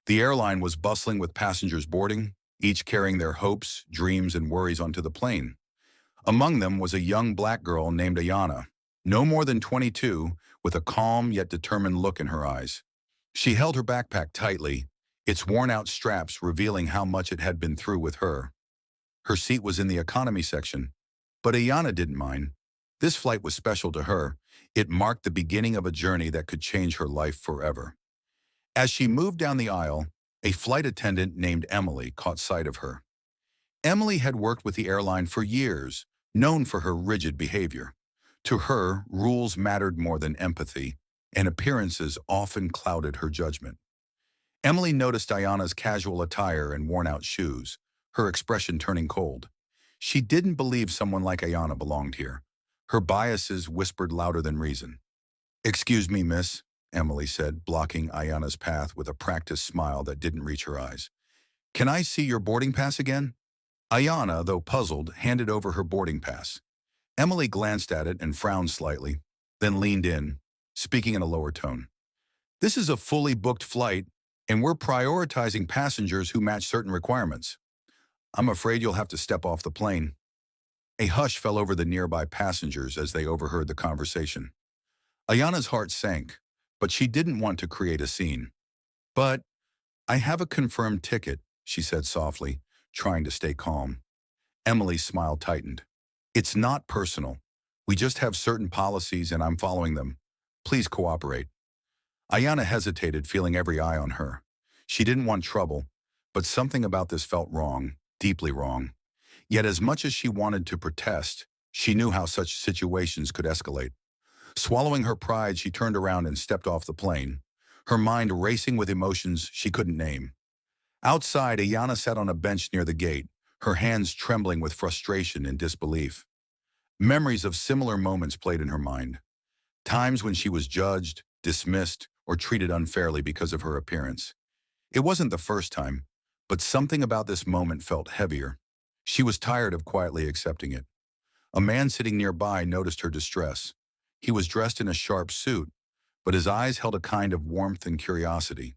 The airline was bustling with passengers boarding, each carrying their hopes, dreams, and worries onto the plane. Among them was a young black girl named Ayana, no more than 22, with a calm yet determined look in her eyes. She held her backpack tightly, its worn-out straps revealing how much it had been through with her. Her seat was in the economy section, but Ayana didn't mind. This flight was special to her. It marked the beginning of a journey that could change her life forever. As she moved down the aisle, a flight attendant named Emily caught sight of her. Emily had worked with the airline for years, known for her rigid behavior. To her, rules mattered more than empathy, and appearances often clouded her judgment. Emily noticed Ayana's casual attire and worn-out shoes, her expression turning cold. She didn't believe someone like Ayana belonged here. Her biases whispered louder than reason. "Excuse me, miss," Emily said, blocking Ayana's path with a practiced smile that didn't reach her eyes. "Can I see your boarding pass again?" Ayana, though puzzled, handed over her boarding pass. Emily glanced at it and frowned slightly, then leaned in, speaking in a lower tone. "This is a fully booked flight, and we're prioritizing passengers who match certain requirements. I'm afraid you'll have to step off the plane." A hush fell over the nearby passengers as they overheard the conversation. Ayana's heart sank, but she didn't want to create a scene. "But I have a confirmed ticket," she said softly, trying to stay calm. Emily's smile tightened. "It's not personal. We just have certain policies and I'm following them. Please cooperate." Ayana hesitated, feeling every eye on her. She didn't want trouble, but something about this felt wrong, deeply wrong. Yet as much as she wanted to protest, she knew how such situations could escalate. Swallowing her pride, she turned around and stepped off the plane, her mind racing with emotions she couldn't name. Outside, Ayana sat on a bench near the gate, her hands trembling with frustration and disbelief. Memories of similar moments played in her mind. Times when she was judged, dismissed, or treated unfairly because of her appearance. It wasn't the first time, but something about this moment felt heavier. She was tired of quietly accepting it. A man sitting nearby noticed her distress. He was dressed in a sharp suit, but his eyes held a kind of warmth and curiosity.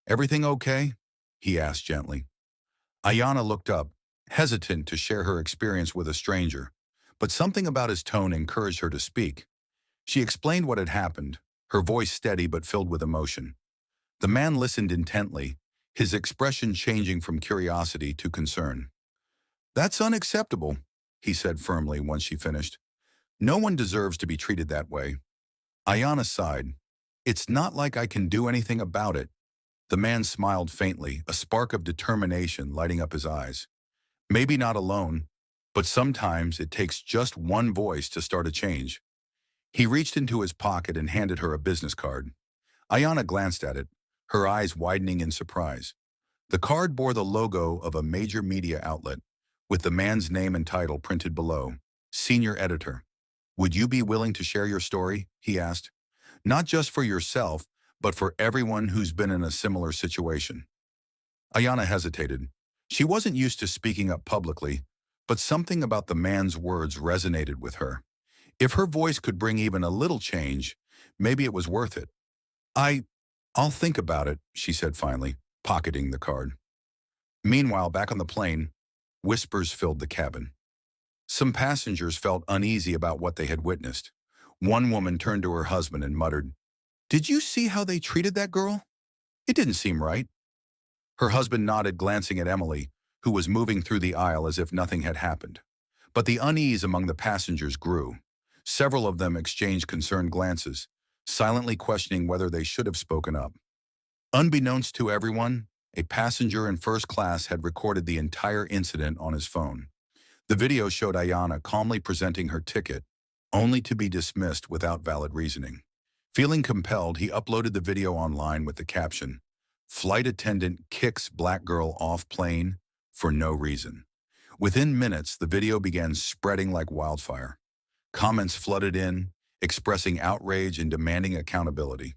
"Everything okay?" he asked gently. Ayana looked up, hesitant to share her experience with a stranger, but something about his tone encouraged her to speak. She explained what had happened, her voice steady but filled with emotion. The man listened intently, his expression changing from curiosity to concern. "That's unacceptable," he said firmly once she finished. "No one deserves to be treated that way." Ayana sighed. "It's not like I can do anything about it." The man smiled faintly, a spark of determination lighting up his eyes. "Maybe not alone, but sometimes it takes just one voice to start a change." He reached into his pocket and handed her a business card. Ayana glanced at it, her eyes widening in surprise. The card bore the logo of a major media outlet, with the man's name and title printed below, Senior Editor. "Would you be willing to share your story?" he asked. "Not just for yourself, but for everyone who's been in a similar situation." Ayana hesitated. She wasn't used to speaking up publicly, but something about the man's words resonated with her. If her voice could bring even a little change, maybe it was worth it. I'll think about it," she said finally, pocketing the card. Meanwhile, back on the plane, whispers filled the cabin. Some passengers felt uneasy about what they had witnessed. One woman turned to her husband and muttered, "Did you see how they treated that girl? It didn't seem right." Her husband nodded, glancing at Emily, who was moving through the aisle as if nothing had happened. But the unease among the passengers grew. Several of them exchanged concerned glances, silently questioning whether they should have spoken up. Unbeknownst to everyone, a passenger in first class had recorded the entire incident on his phone. The video showed Ayana calmly presenting her ticket, only to be dismissed without valid reasoning. Feeling compelled, he uploaded the video online with the caption, "Flight attendant kicks black girl off plane for no reason." Within minutes, the video began spreading like wildfire. Comments flooded in, expressing outrage and demanding accountability.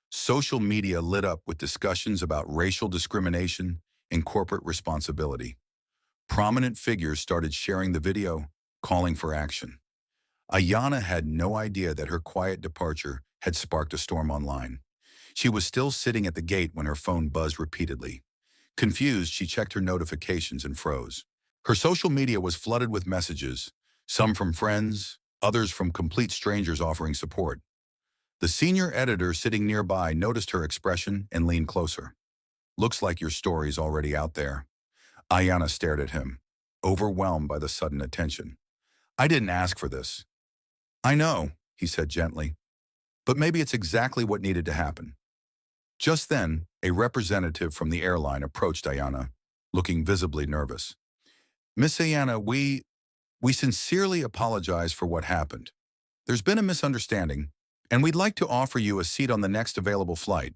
Social media lit up with discussions about racial discrimination and corporate responsibility. Prominent figures started sharing the video, calling for action. Ayana had no idea that her quiet departure had sparked a storm online. She was still sitting at the gate when her phone buzzed repeatedly. Confused, she checked her notifications and froze. Her social media was flooded with messages, some from friends, others from complete strangers offering support. The senior editor sitting nearby noticed her expression and leaned closer. "Looks like your story's already out there." Ayana stared at him, overwhelmed by the sudden attention. "I didn't ask for this." "I know," he said gently, "but maybe it's exactly what needed to happen." Just then, a representative from the airline approached Ayana, looking visibly nervous. "Miss Ayana, we sincerely apologize for what happened. There's been a misunderstanding, and we'd like to offer you a seat on the next available flight.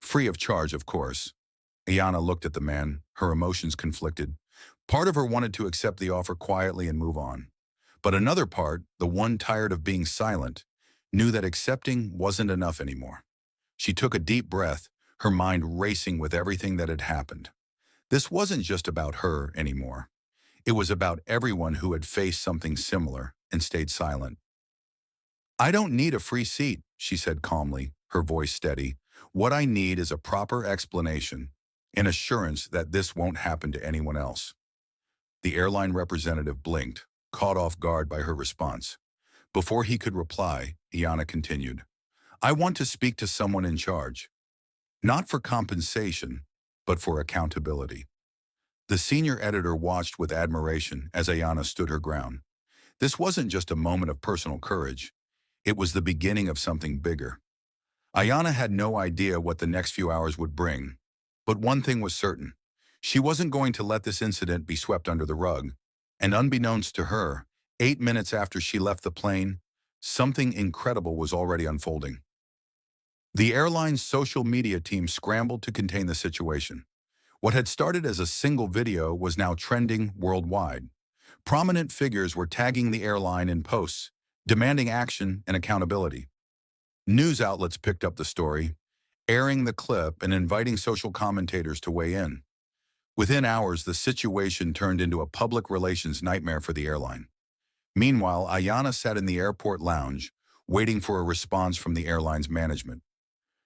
Free of charge, of course." Ayana looked at the man, her emotions conflicted. Part of her wanted to accept the offer quietly and move on. But another part, the one tired of being silent, knew that accepting wasn't enough anymore. She took a deep breath, her mind racing with everything that had happened. This wasn't just about her anymore. It was about everyone who had faced something similar and stayed silent. "I don't need a free seat," she said calmly, her voice steady. "What I need is a proper explanation, an assurance that this won't happen to anyone else." The airline representative blinked, caught off guard by her response. Before he could reply, Iana continued, "I want to speak to someone in charge, not for compensation, but for accountability." The senior editor watched with admiration as Ayana stood her ground. This wasn't just a moment of personal courage. It was the beginning of something bigger. Ayana had no idea what the next few hours would bring. But one thing was certain. She wasn't going to let this incident be swept under the rug. And unbeknownst to her, 8 minutes after she left the plane, something incredible was already unfolding. The airline's social media team scrambled to contain the situation. What had started as a single video was now trending worldwide. Prominent figures were tagging the airline in posts, demanding action and accountability. News outlets picked up the story, airing the clip and inviting social commentators to weigh in. Within hours, the situation turned into a public relations nightmare for the airline. Meanwhile, Ayana sat in the airport lounge, waiting for a response from the airline's management.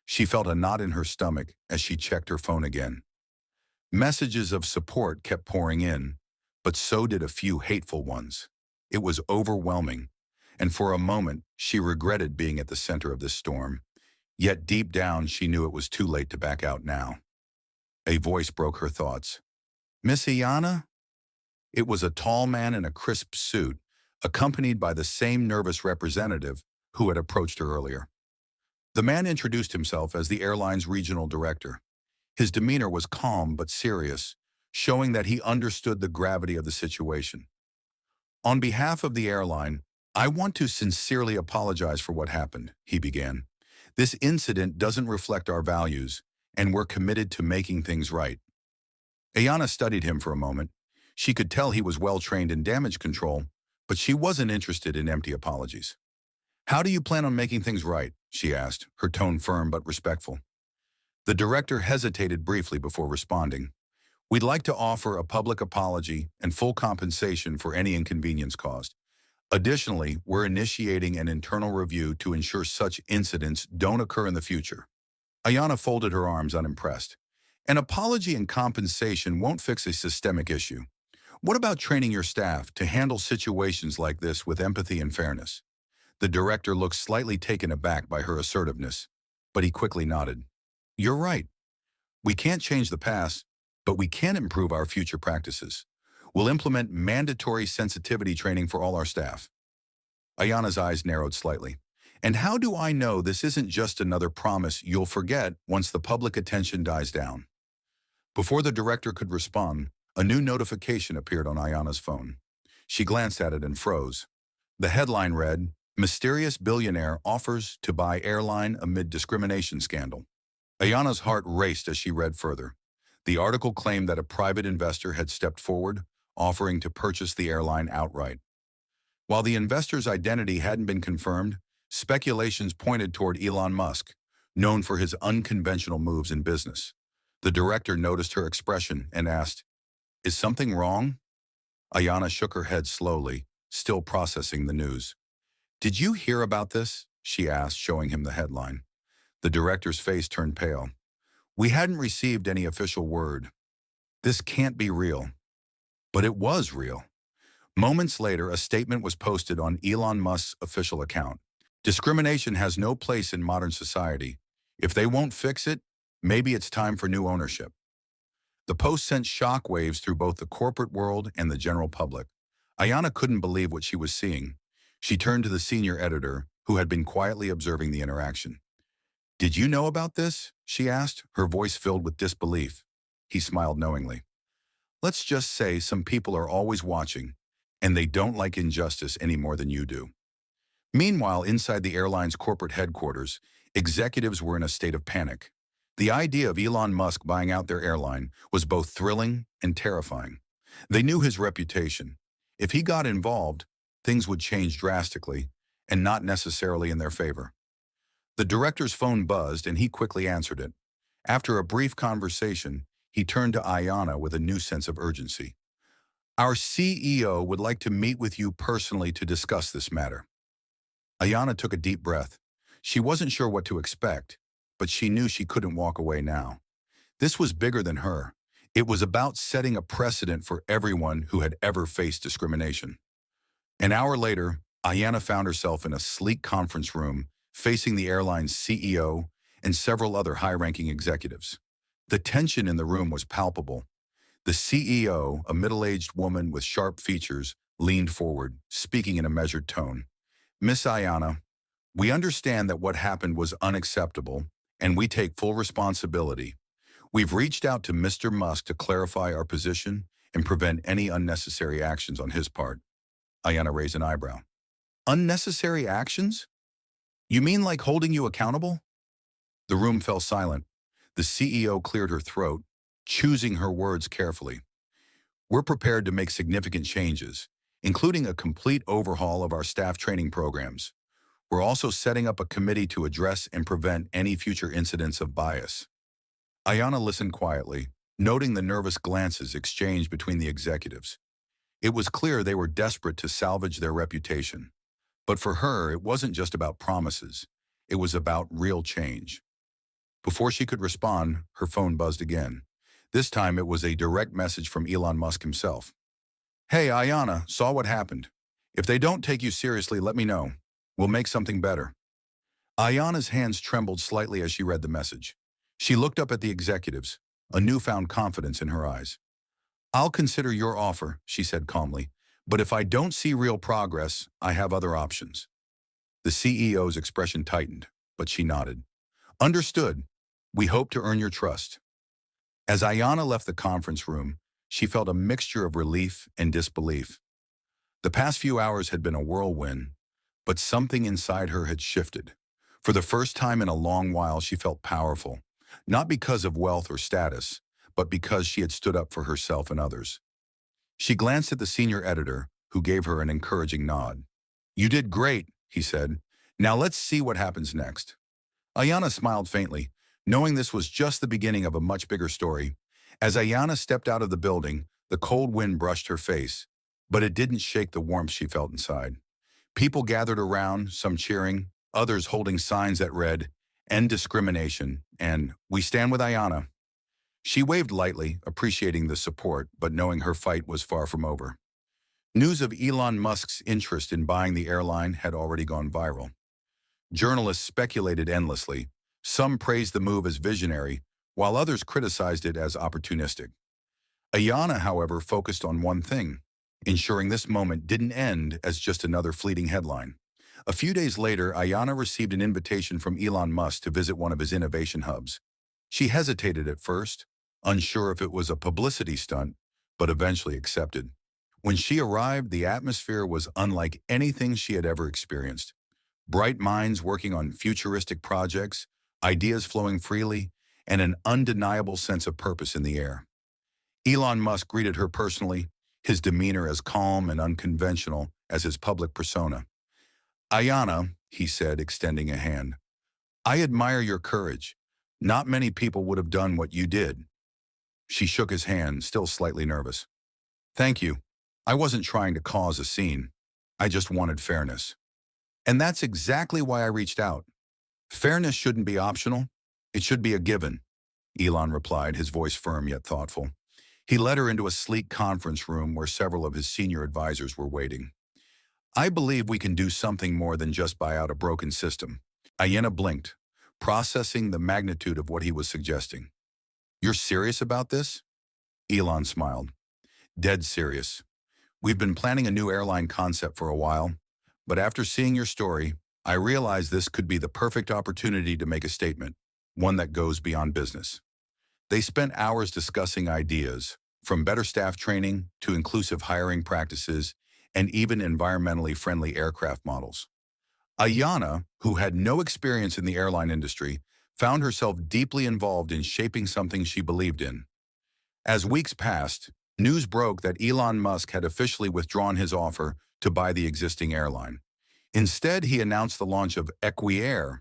She felt a knot in her stomach as she checked her phone again. Messages of support kept pouring in, but so did a few hateful ones. It was overwhelming, and for a moment, she regretted being at the center of this storm. Yet deep down, she knew it was too late to back out now. A voice broke her thoughts. "Miss Ayana?" It was a tall man in a crisp suit, accompanied by the same nervous representative who had approached her earlier. The man introduced himself as the airline's regional director. His demeanor was calm but serious, showing that he understood the gravity of the situation. "On behalf of the airline, I want to sincerely apologize for what happened," he began. "This incident doesn't reflect our values, and we're committed to making things right." Ayana studied him for a moment. She could tell he was well-trained in damage control, but she wasn't interested in empty apologies. "How do you plan on making things right?" she asked, her tone firm but respectful. The director hesitated briefly before responding. "We'd like to offer a public apology and full compensation for any inconvenience caused. Additionally, we're initiating an internal review to ensure such incidents don't occur in the future." Ayana folded her arms, unimpressed. "An apology and compensation won't fix a systemic issue. What about training your staff to handle situations like this with empathy and fairness?" The director looked slightly taken aback by her assertiveness, but he quickly nodded. "You're right. We can't change the past, but we can improve our future practices. We'll implement mandatory sensitivity training for all our staff." Ayana's eyes narrowed slightly. "And how do I know this isn't just another promise you'll forget once the public attention dies down?" Before the director could respond, a new notification appeared on Ayana's phone. She glanced at it and froze. The headline read, "Mysterious Billionaire Offers to Buy Airline Amid Discrimination Scandal." Ayana's heart raced as she read further. The article claimed that a private investor had stepped forward, offering to purchase the airline outright. While the investor's identity hadn't been confirmed, speculations pointed toward Elon Musk, known for his unconventional moves in business. The director noticed her expression and asked, "Is something wrong?" Ayana shook her head slowly, still processing the news. "Did you hear about this?" she asked, showing him the headline. The director's face turned pale. We hadn't received any official word. This can't be real. But it was real. Moments later, a statement was posted on Elon Musk's official account. Discrimination has no place in modern society. If they won't fix it, maybe it's time for new ownership. The post sent shockwaves through both the corporate world and the general public. Ayana couldn't believe what she was seeing. She turned to the senior editor, who had been quietly observing the interaction. Did you know about this? She asked, her voice filled with disbelief. He smiled knowingly. Let's just say some people are always watching, and they don't like injustice any more than you do. Meanwhile, inside the airline's corporate headquarters, executives were in a state of panic. The idea of Elon Musk buying out their airline was both thrilling and terrifying. They knew his reputation. If he got involved, things would change drastically, and not necessarily in their favor. The director's phone buzzed, and he quickly answered it. After a brief conversation, he turned to Ayana with a new sense of urgency. Our CEO would like to meet with you personally to discuss this matter. Ayana took a deep breath. She wasn't sure what to expect, but she knew she couldn't walk away now. This was bigger than her. It was about setting a precedent for everyone who had ever faced discrimination. An hour later, Ayana found herself in a sleek conference room facing the airline's CEO and several other high-ranking executives. The tension in the room was palpable. The CEO, a middle-aged woman with sharp features, leaned forward, speaking in a measured tone. Miss Ayana, we understand that what happened was unacceptable, and we take full responsibility. We've reached out to Mr. Musk to clarify our position and prevent any unnecessary actions on his part. Ayana raised an eyebrow. Unnecessary actions? You mean like holding you accountable? The room fell silent. The CEO cleared her throat, choosing her words carefully. We're prepared to make significant changes, including a complete overhaul of our staff training programs. We're also setting up a committee to address and prevent any future incidents of bias. Ayana listened quietly, noting the nervous glances exchanged between the executives. It was clear they were desperate to salvage their reputation. But for her, it wasn't just about promises. It was about real change. Before she could respond, her phone buzzed again. This time it was a direct message from Elon Musk himself. Hey, Ayana, saw what happened. If they don't take you seriously, let me know. We'll make something better. Ayana's hands trembled slightly as she read the message. She looked up at the executives, a newfound confidence in her eyes. I'll consider your offer, she said calmly, but if I don't see real progress, I have other options. The CEO's expression tightened, but she nodded. Understood. We hope to earn your trust. As Ayana left the conference room, she felt a mixture of relief and disbelief. The past few hours had been a whirlwind, but something inside her had shifted. For the first time in a long while, she felt powerful, not because of wealth or status, but because she had stood up for herself and others. She glanced at the senior editor, who gave her an encouraging nod. You did great, he said. Now let's see what happens next. Ayana smiled faintly, knowing this was just the beginning of a much bigger story. As Ayana stepped out of the building, the cold wind brushed her face, but it didn't shake the warmth she felt inside. People gathered around, some cheering, others holding signs that read, End discrimination, and We stand with Ayana. She waved lightly, appreciating the support, but knowing her fight was far from over. News of Elon Musk's interest in buying the airline had already gone viral. Journalists speculated endlessly. Some praised the move as visionary, while others criticized it as opportunistic. Ayana, however, focused on one thing, ensuring this moment didn't end as just another fleeting headline. A few days later, Ayana received an invitation from Elon Musk to visit one of his innovation hubs. She hesitated at first, unsure if it was a publicity stunt, but eventually accepted. When she arrived, the atmosphere was unlike anything she had ever experienced. Bright minds working on futuristic projects, ideas flowing freely, and an undeniable sense of purpose in the air. Elon Musk greeted her personally, his demeanor as calm and unconventional as his public persona. Ayana, he said, extending a hand, I admire your courage. Not many people would have done what you did. She shook his hand, still slightly nervous. Thank you. I wasn't trying to cause a scene. I just wanted fairness. And that's exactly why I reached out. Fairness shouldn't be optional. It should be a given, Elon replied, his voice firm yet thoughtful. He led her into a sleek conference room where several of his senior advisors were waiting. I believe we can do something more than just buy out a broken system. Ayanna blinked, processing the magnitude of what he was suggesting. You're serious about this? Elon smiled. Dead serious. We've been planning a new airline concept for a while, but after seeing your story, I realized this could be the perfect opportunity to make a statement, one that goes beyond business. They spent hours discussing ideas, from better staff training to inclusive hiring practices and even environmentally friendly aircraft models. Ayanna, who had no experience in the airline industry, found herself deeply involved in shaping something she believed in. As weeks passed, news broke that Elon Musk had officially withdrawn his offer to buy the existing airline. Instead, he announced the launch of Equiair,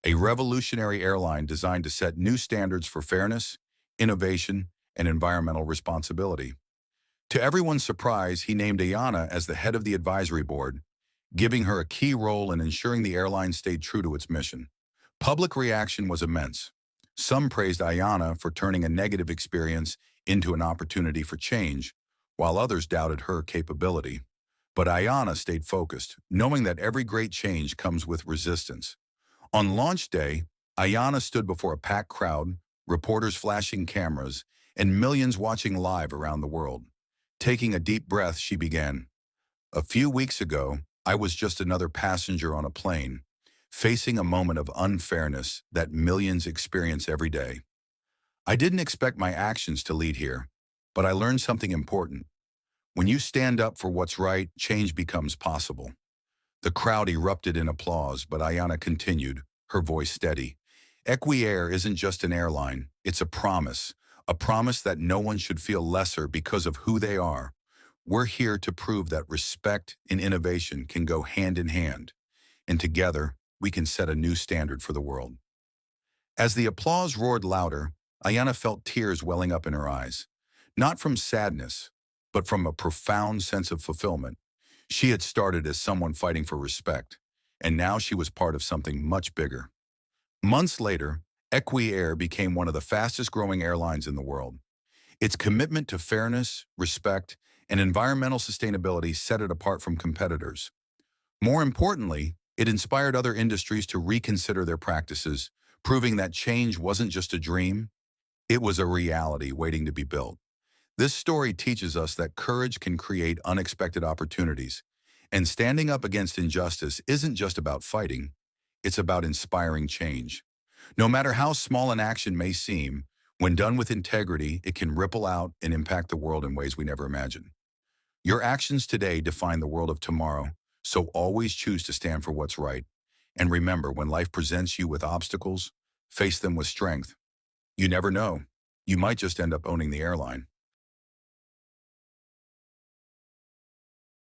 a revolutionary airline designed to set new standards for fairness, innovation, and environmental responsibility. To everyone's surprise, he named Ayanna as the head of the advisory board, giving her a key role in ensuring the airline stayed true to its mission. Public reaction was immense. Some praised Ayanna for turning a negative experience into an opportunity for change, while others doubted her capability. But Ayanna stayed focused, knowing that every great change comes with resistance. On launch day, Ayanna stood before a packed crowd, reporters flashing cameras, and millions watching live around the world. Taking a deep breath, she began. A few weeks ago, I was just another passenger on a plane, facing a moment of unfairness that millions experience every day. I didn't expect my actions to lead here, but I learned something important. When you stand up for what's right, change becomes possible. The crowd erupted in applause, but Ayanna continued, her voice steady. Equiair isn't just an airline, it's a promise that no one should feel lesser because of who they are. We're here to prove that respect and innovation can go hand in hand, and together, we can set a new standard for the world. As the applause roared louder, Ayanna felt tears welling up in her eyes. Not from sadness, but from a profound sense of fulfillment. She had started as someone fighting for respect, and now she was part of something much bigger. Months later, Equiair became one of the fastest-growing airlines in the world. Its commitment to fairness, respect, and environmental sustainability set it apart from competitors. More importantly, it inspired other industries to reconsider their practices, proving that change wasn't just a dream, it was a reality waiting to be built. This story teaches us that courage can create unexpected opportunities, and standing up against injustice isn't just about fighting, it's about inspiring change. No matter how small an action may seem, when done with integrity, it can ripple out and impact the world in ways we never imagined. Your actions today define the world of tomorrow, so always choose to stand for what's right. And remember, when life presents you with obstacles, face them with strength. You never know. You might just end up owning the airline.